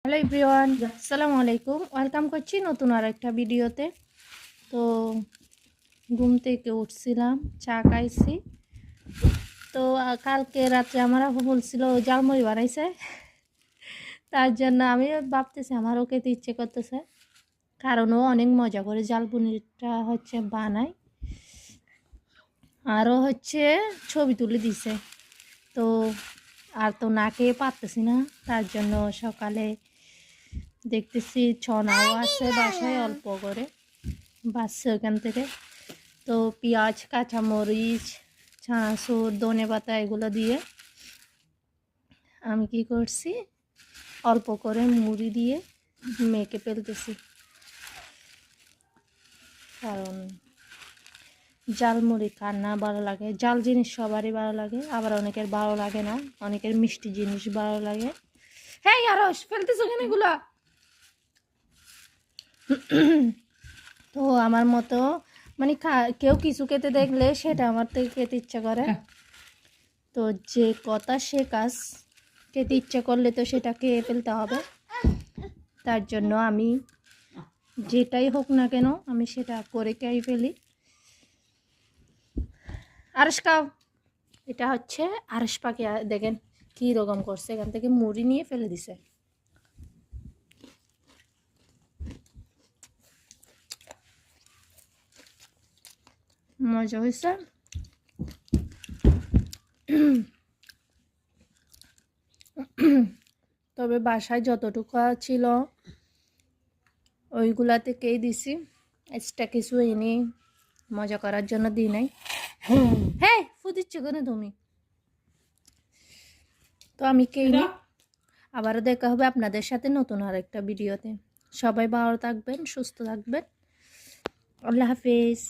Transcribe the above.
Hello everyone, আসসালামু আলাইকুম। Welcome করছি নতুন আর একটা ভিডিওতে। তো ঘুম থেকে উঠছিলাম, চা খাইছি। তো কালকে রাত্রে আমার আপু বলছিল জালমুড়ি বানাইছে, তার জন্য আমি ভাবতেছি আমারও খেতে ইচ্ছে করতেছে, কারণ ও অনেক মজা করে জালমুড়িটা বানায়। আরও ছবি তুলে দিছে। তো আর তো না খেয়ে পারতেছি না, তার জন্য সকালে দেখতেছি ছনাও আছে বাসায় অল্প করে বাসছে ওখান থেকে। তো পেঁয়াজ, কাঁচামরিচ, চানাচুর, ধনে পাতা এগুলো দিয়ে আমি কি করছি, অল্প করে মুড়ি দিয়ে মেখে ফেলতেছি। কারণ জাল মুড়ি কার না ভালো লাগে, জাল জিনিস সবারই ভালো লাগে, আবার অনেকের ভালো লাগে না, অনেকের মিষ্টি জিনিস ভালো লাগে। হ্যাঁ আর ফেলতেছো কেন এগুলো? তো আমার মতো মানে কেউ কিছু খেতে দেখলে সেটা আমার থেকে খেতে ইচ্ছা করে। তো যে কথা সে কাজ, খেতে ইচ্ছা করলে তো সেটা খেয়ে ফেলতে হবে। তার জন্য আমি যেটাই হোক না কেন আমি সেটা করে খেয়ে ফেলি। আরশ খাও। এটা আরশ পাখি, দেখেন কী রকম করছে, এখান থেকে মুড়ি নিয়ে ফেলে দিছে। মজা হয়েছে। তবে বাসায় যতটুকু ছিল ওইগুলা থেকেই দিছি, এক্সট্রা কিছু এনে মজা করার জন্য দিই নাই। হ্যাঁ ফুদিচ্ছ কেন তুমি? তো আমি খেয়ে আবারও দেখা হবে আপনাদের সাথে নতুন আর একটা ভিডিওতে। সবাই ভালো থাকবেন, সুস্থ থাকবেন। আল্লাহ হাফিজ।